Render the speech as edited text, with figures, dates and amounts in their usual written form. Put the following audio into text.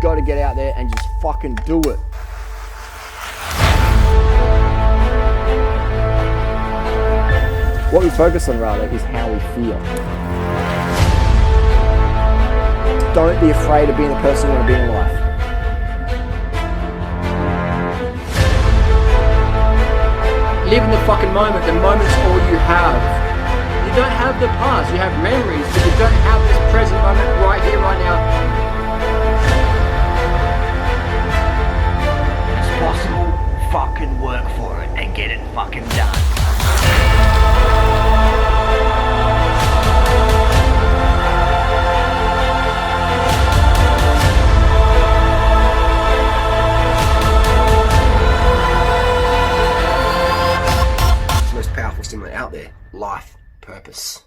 got to get out there and just fucking do it. What we focus on rather is how we feel. Don't be afraid of being the person you want to be in life. Live in the fucking moment. The moment's all you have. You don't have the past, you have memories, but you don't have this present moment right here, right now. It's possible, fucking work for it and get it fucking done. Most powerful stimulant out there, life purpose.